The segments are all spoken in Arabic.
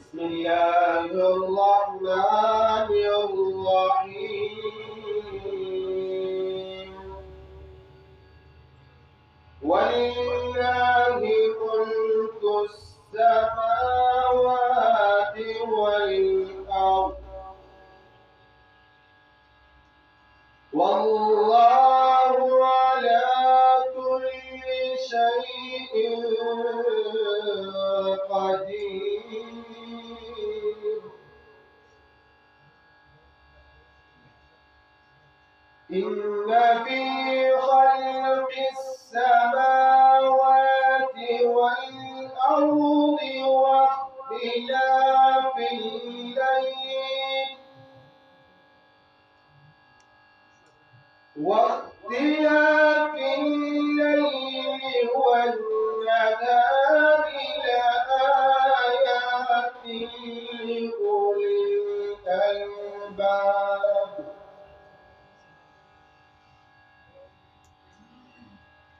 بسم الله الرحمن الرحيم ولله ملك السماوات والأرض والله على كل شيء قدير إن في خلق السماوات والأرض واختلاف الليل والنهار لآيات لأولي الألباب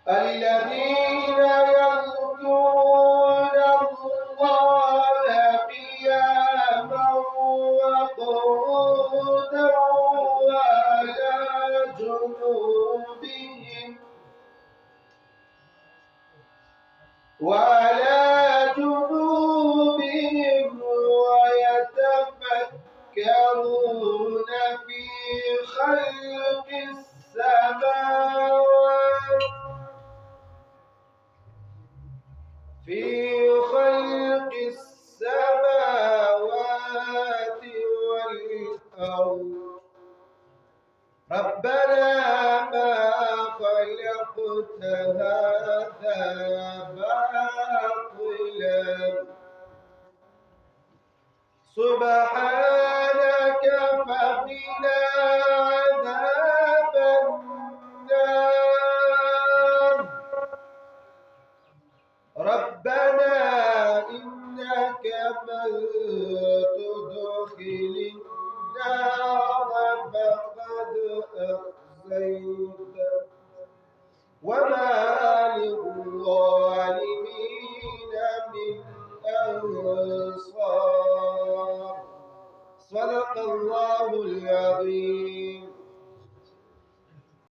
الذين يذكرون الله قياما وقعودا وعلى جنوبهم ويتفكرون في خلق السماوات والأرض ربنا ما خلقت هذا باطلا سبحانك فقنا عذاب النار ربنا إنك من تدخل النار فقد أخزيته وما للظالمين من أنصار صدق الله العظيم.